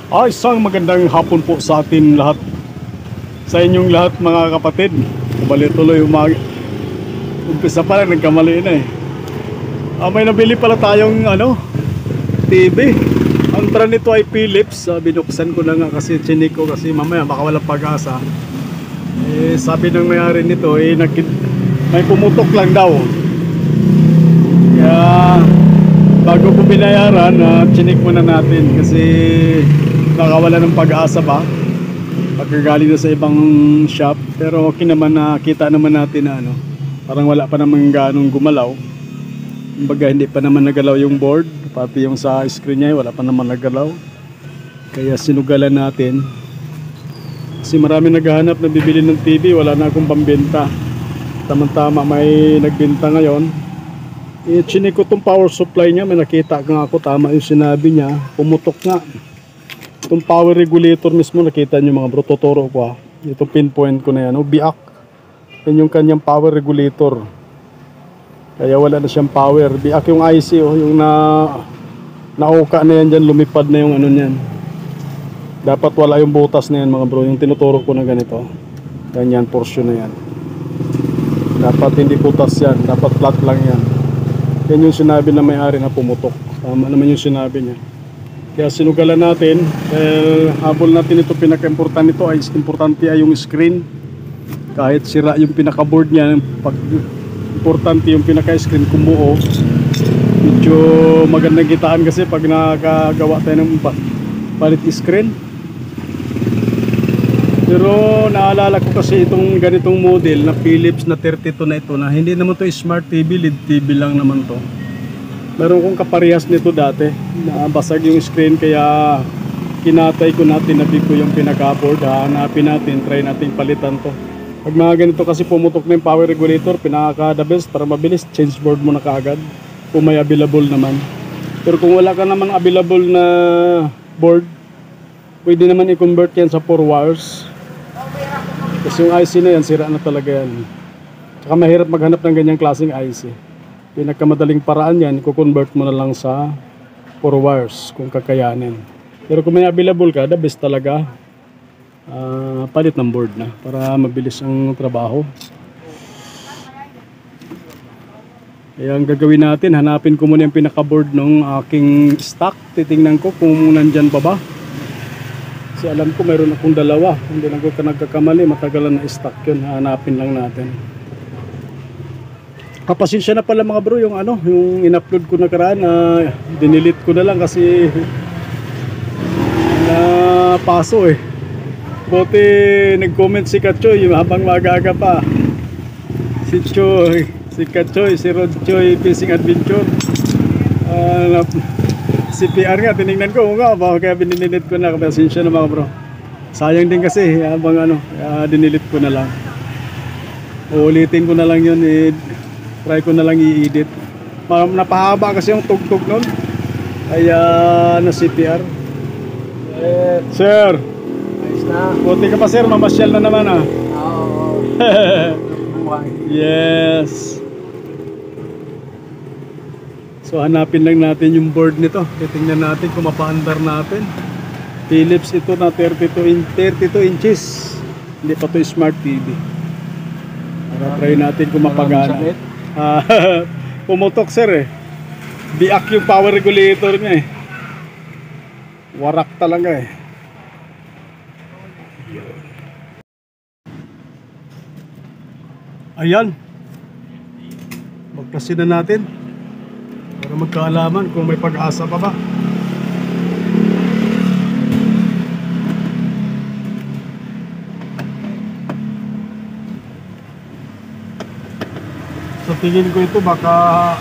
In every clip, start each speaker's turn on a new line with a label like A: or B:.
A: Isang magandang hapon po sa atin lahat, sa inyong lahat mga kapatid. Bali-tuloy umpisa pa lang, nagkamali na eh. May nabili pala tayong TV. Ang brand nito ay Philips. Binuksan ko na nga kasi chinik ko kasi mamaya baka walang pag-asa. Sabi ng may-ari nito may pumutok lang daw. Kaya bago ko binayaran, chinik muna natin kasi baka wala ng pag-asa ba pagkagaling na sa ibang shop. Pero okay naman, nakita naman natin na parang wala pa naman ganong gumalaw. Kumbaga hindi pa naman nagalaw yung board, pati yung sa screen niya wala pa naman nagalaw. Kaya sinugalan natin kasi marami naghahanap na bibili ng TV, wala na akong pambenta. Tama-tama may nagbenta ngayon. Chinik ko tong power supply niya, may nakita nga ako, tama yung sinabi niya, pumutok nga. Itong power regulator mismo, nakita nyo mga bro, tuturo ko itong pinpoint ko na yan, biak. Yan yung kanyang power regulator. Kaya wala na siyang power. Biak yung IC, yung nauka na yan dyan, lumipad na yung niyan. Dapat wala yung butas na yan mga bro, yung tinuturo ko na ganito. Ganyan, portion na yan. Dapat hindi butas yan, dapat flat lang yan. Yan yung sinabi na may-ari na pumutok. Tama naman yung sinabi niya. Kaya sinugalan natin. Habol natin ito, pinaka-importante nito ay importante ay yung screen. Kahit sira yung pinaka-board niya, importante yung pinaka-screen kumuo. Medyo magandang kitaan kasi pag nakagawa tayo ng palit screen. Pero naalala ko kasi itong ganitong model na Philips na 32 na ito, na hindi naman to smart TV, LED TV lang naman to. Meron kong kaparehas nito dati, nabasag yung screen, kaya kinatay ko natin, nabi ko yung pinaka-board. Hanapin natin, try natin palitan to. Pag mga ganito kasi pumutok na yung power regulator, pinaka-the best para mabilis, change board mo na kaagad kung may available naman. Pero kung wala ka namang available na board, pwede naman i-convert yan sa 4 wires. Kasi yung IC na yan, sira na talaga yan. Saka mahirap maghanap ng ganyang klaseng IC. Pinakamadaling paraan yan, i-convert mo na lang sa 4 wires kung kakayanin. Pero kung may available ka, the best talaga, palit ng board na para mabilis ang trabaho. Kaya ang gagawin natin, hanapin ko muna yung pinaka-board ng aking stock. Titingnan ko kung nandyan pa ba. Kasi alam ko mayroon akong dalawa, hindi lang ko nagkakamali, matagalan na stock yun. Hanapin lang natin. Kapasensya na pala mga bro, yung yung in-upload ko nakaraan, dinelete ko na lang kasi paso eh. Buti nag-comment si Kachoy habang magaga pa. Si Kachoy, si Rod Choy Fishing Adventure. Si PR nga, tinignan ko nga ba, kaya bininilit ko na. Kapasensya na mga bro. Sayang din kasi habang dinilit ko na lang. Uulitin ko na lang yun try ko na lang i-edit. Napahaba kasi yung tugtog nun. Kaya na CPR. Sir, ayos na. Buti ka pa sir, mamasyal na naman Oo. Yes. So hanapin lang natin yung board nito. Titingnan natin kung mapaandar natin. Philips ito na 32 inches. Hindi pa to smart TV. Para try natin kung mapagana. Pumutok sir biak yung power regulator niya warak talaga Ayan, magplasin na natin para magkaalaman kung may pag-asa pa ba. Sa tingin ko ito baka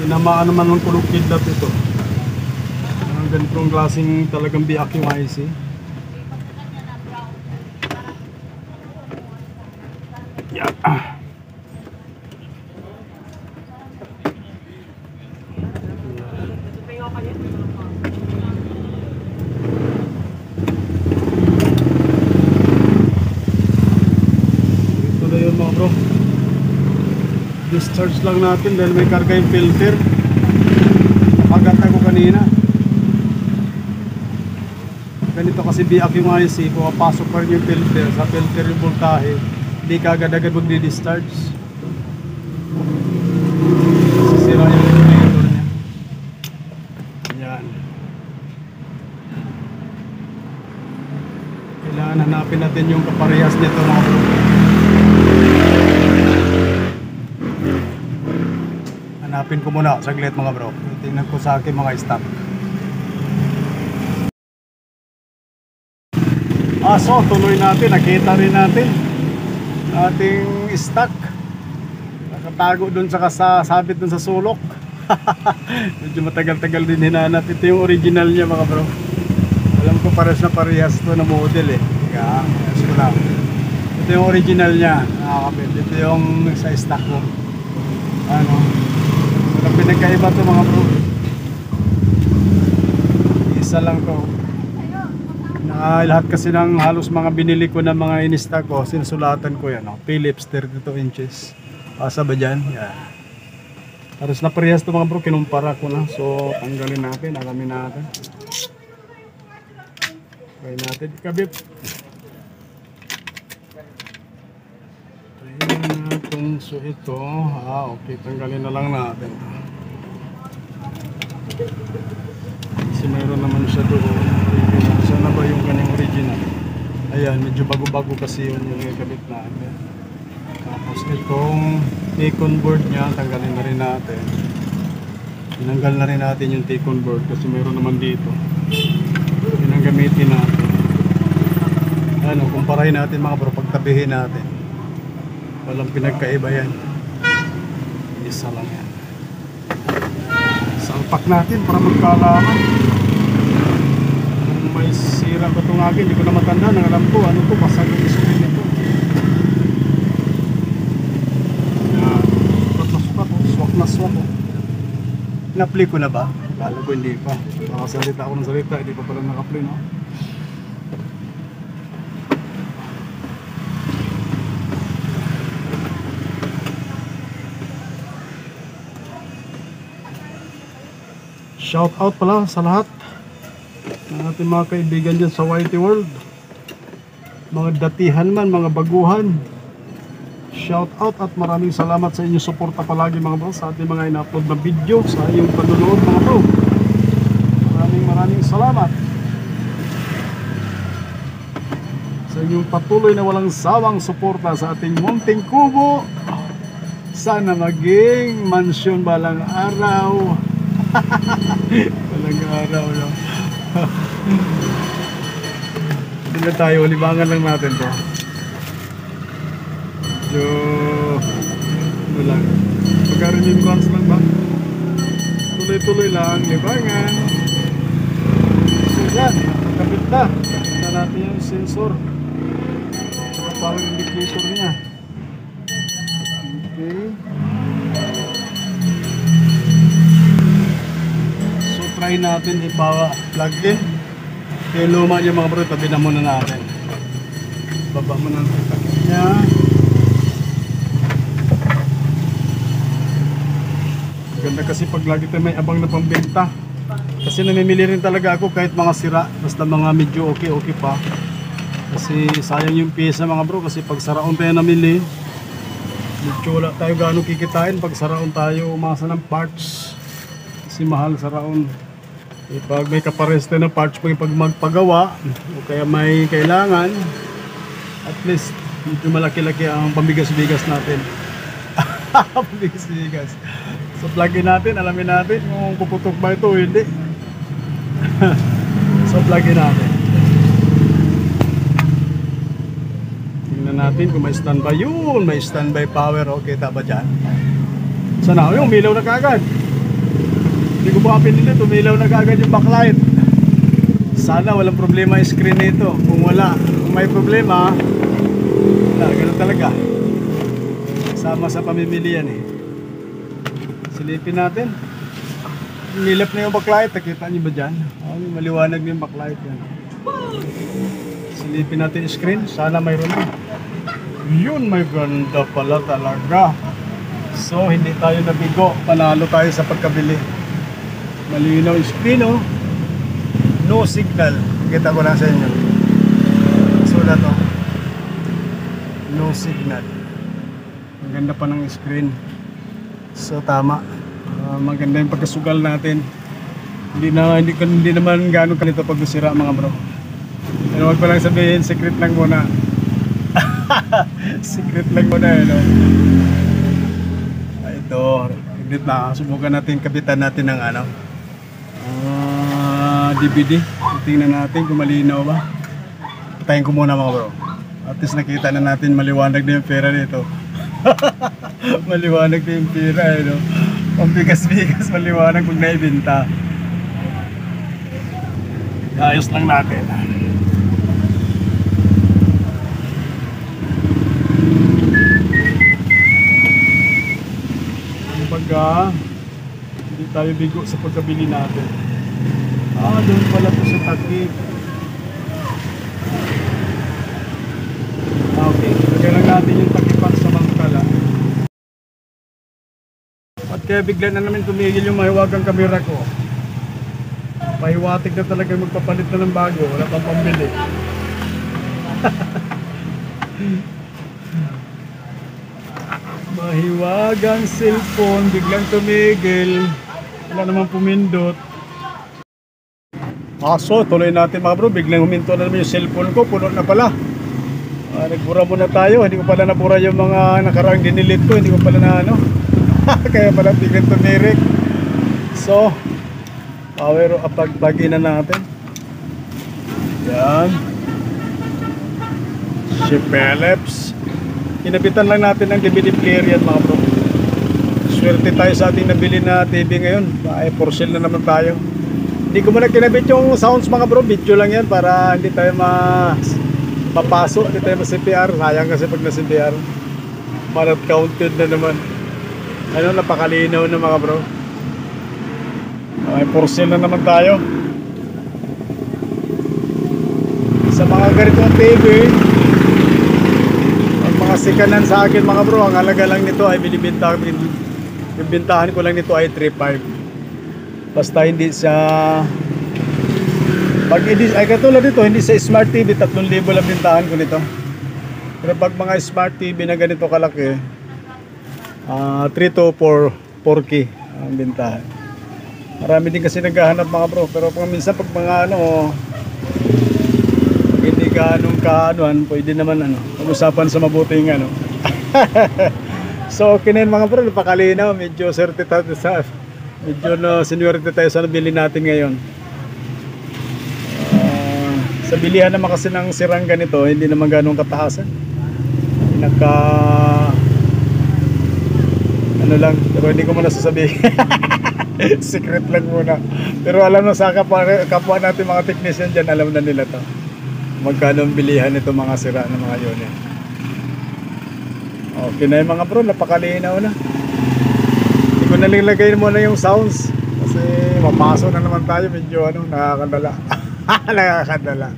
A: tinamaan naman ng kulog kidlat ito. Ang ganitong klaseng talagang biak yung IC. Yan. Ito na yun mga bro. Discharge lang natin dahil may karga yung filter. Napagat ako kanina. Ganito kasi biak yung IC, pumapasok pa rin yung filter. Sa filter yung voltahe, hindi ka agad-agad magdi-discharge. Sisira yung regulator niya. Yan. Kailangan hanapin natin yung kaparehas nito mga bro. Hanapin ko muna saglit mga bro. Tingnan ko sa akin mga stock. So tuloy natin, nakita rin natin ating stock nakatago dun sa sabit dun sa sulok. Medyo matagal-tagal din hinanap. Ito yung original niya mga bro. Alam ko pares na parehas to na model eh. Kaya ko lang. Ito yung original niya nakakabit. Ito yung sa stock ko. Ano, walang pinagkaiba to mga bro. Isa lang to. Lahat kasi ng halos mga binili ko na mga in-stock ko, sinusulatan ko yan, Philips 32 inches. Pasa ba dyan? Yan. Halos na parehas ito mga bro, kinumpara ko na. So tanggalin natin, alamin natin. Try natin ikabit. Try natin. So ito, okay, tanggalin na lang natin. Kasi mayroon naman siya doon. Sana ba yung kanyang original? Ayan, medyo bago-bago kasi yun yung ikabit natin. Tapos itong T-con board niya, tanggalin na rin natin. Tinanggal na rin natin yung T-con board kasi mayroon naman dito. Yun ang gamitin natin. Ano, kumparahin natin mga bro, pagtabihin natin. Walang pinagkaiba yan. Isa lang yan. Salpak natin para magkalaman. May sira ba itong akin, hindi ko na matanda, nang alam ko ano to, basag yung screen nito. Yan, sukat na swak. Na-play ko na ba? Kala ko hindi pa. Nakasalita ako ng salita, hindi pa pala naka-play, no? Shout out pala sa lahat ng ating mga kaibigan dyan sa YT World, mga datihan man, mga baguhan, shout out at maraming salamat sa inyong suporta palagi mga bro sa ating mga ina-upload na video, sa iyong panonood mga bro. Maraming salamat sa inyong patuloy na walang sawang suporta sa ating munting kubo. Sana maging mansyon balang araw. Balang araw no? Hindi tayo, libangan lang natin to. So, ano lang, magka-remembrance lang ba? Tuloy-tuloy lang, libangan. So yan, kapit na. Tignan natin yung sensor. Saka parang indicator niya. Okay. So try natin ipa-plug in. Kaya luma yung mga bro, tabi na muna natin. Baba mo ng takip niya. Ganda kasi pag lagi tayo may abang na pambenta. Kasi namimili rin talaga ako kahit mga sira. Basta mga medyo okay pa. Kasi sayang yung pyesa mga bro. Kasi pag saraon tayo namili, medyo wala tayo gaano kikitain. Pag saraon tayo umasa ng parts. Kasi mahal saraon. Pag may kapares tayo na parts, pag magpagawa o kaya may kailangan, at least medyo malaki-laki ang pambigas-bigas natin. Pambigas-bigas. So plug-in natin, alamin natin kung puputok ba ito o hindi. So plug-in natin. Tingnan natin kung may standby. Yun, may standby power. Okay, taba dyan. Sana, yung umilaw na kagad. Hindi ko pa pinili, tumilaw na kagad yung backlight. Sana walang problema yung screen nito. Kung wala, kung may problema, wala, ganun talaga. Sama sa pamimili yan eh. Silipin natin. Nilap na yung backlight, nakita nyo ba dyan? Maliwanag na yung backlight yan. Silipin natin yung screen, sana mayroon na. Yun, may ganda pala talaga. So hindi tayo nabigo, panalo tayo sa pagkabili. Malinaw yung screen oh.
B: no signal. Kita ko lang sa inyo. Sulat to. No signal.
A: Ang ganda pa ng screen.
B: So tama.
A: Maganda yung pagkasugal natin. Hindi naman gaano kanito pag nasira mga bro. Pero wag pa lang sabihin, secret lang muna. Secret lang muna no. Ito, edit na. Subukan natin, kabitan natin ng ano, DVD. Tingnan natin kung malinaw ba. Patayin ko muna mga bro. At least nakita na natin maliwanag na yung pera nito. Maliwanag na yung pera no. Ang bigas-bigas maliwanag pag naibenta. Ayos lang natin. Kumbaga, hindi tayo bigo sa pagkabili natin. Doon pala po sa takip. Okay, lagyan lang natin yung takipan sa mangkala. At kaya bigla na namin tumigil yung mahiwagang kamera ko. Mahiwatig na talaga magpapalit na ng bago, wala pang pambili. Mahiwagang cellphone, biglang tumigil. Wala namang pumindot. So tuloy natin mga bro, biglang huminto na naman yung cellphone ko, puno na pala. Nagbura muna tayo, hindi ko pala nabura yung mga nakaraang dinilit ko, hindi ko pala na ano. Kaya pala biglang tumirik. So, power up, plug-in na natin. Yan. Si Philips. Kinabitan lang natin ng DVD player yan mga bro. Swerte tayo sa ating nabili na TV ngayon. Ay, for sale na naman tayo. Hindi ko muna kinabit yung sounds mga bro. Video lang yan para hindi tayo mapaso. Hindi tayo ma-CPR. Sayang kasi pag na-CPR not counted na naman. Ano, napakalinaw na mga bro. Ay, for sale na naman tayo. Sa mga ganitong TV, ang mga sikanan sa akin mga bro, ang halaga lang nito ay binibintahan ko lang nito ay 3.5. Basta hindi siya, pag hindi, ay katulad dito, hindi sa smart TV 3,000 lang bintahan ko nito. Pero pag mga smart TV na ganito kalaki, 3 to 4K ang bintahan. Marami din kasi naghahanap mga bro, pero kung minsan pag mga ano, hindi ganong kaanuhan, pwede naman ano, pag-usapan sa mabuting ano. So okay na yun mga bro, napakalinaw, medyo certified sa, medyo no, seniority tayo sa nabili natin ngayon. Sa bilihan naman kasi ng sirang ganito, hindi naman ganong kataasan. Ano lang, pero hindi ko muna sasabihin. Secret lang muna. Pero alam mo sa kapwa natin mga technician dyan, alam na nila to. Magkano ang bilihan nito mga sira ng mga yun eh. Okay na yung mga bro, napakalinaw na. Hindi ko nalilagay muna yung sounds. Kasi mapaso na naman tayo, medyo ano, nakakadala. Nakakadala.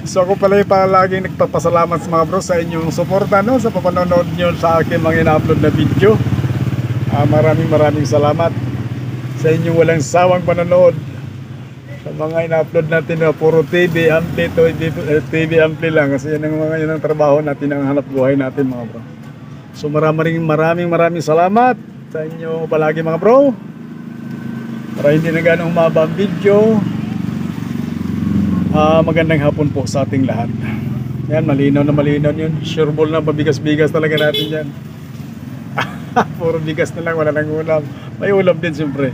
A: So ako pala yung palaging nagpapasalamat sa mga bro sa inyong suporta no, sa papanonood nyo sa aking mga ina-upload na video. Maraming salamat sa inyong walang sawang panonood sa mga ina-upload natin na puro TV ampli to, TV ampli lang kasi yan ang mga yun ang trabaho natin, ang hanap buhay natin mga bro. So maraming salamat sa inyo palagi mga bro. Para hindi na ganong humaba ang video. Magandang hapon po sa ating lahat. Yan, malinaw yun. Sure ball na, pabigas-bigas talaga natin yan. Puro bigas na lang, wala nang ulam. May ulam din siyempre.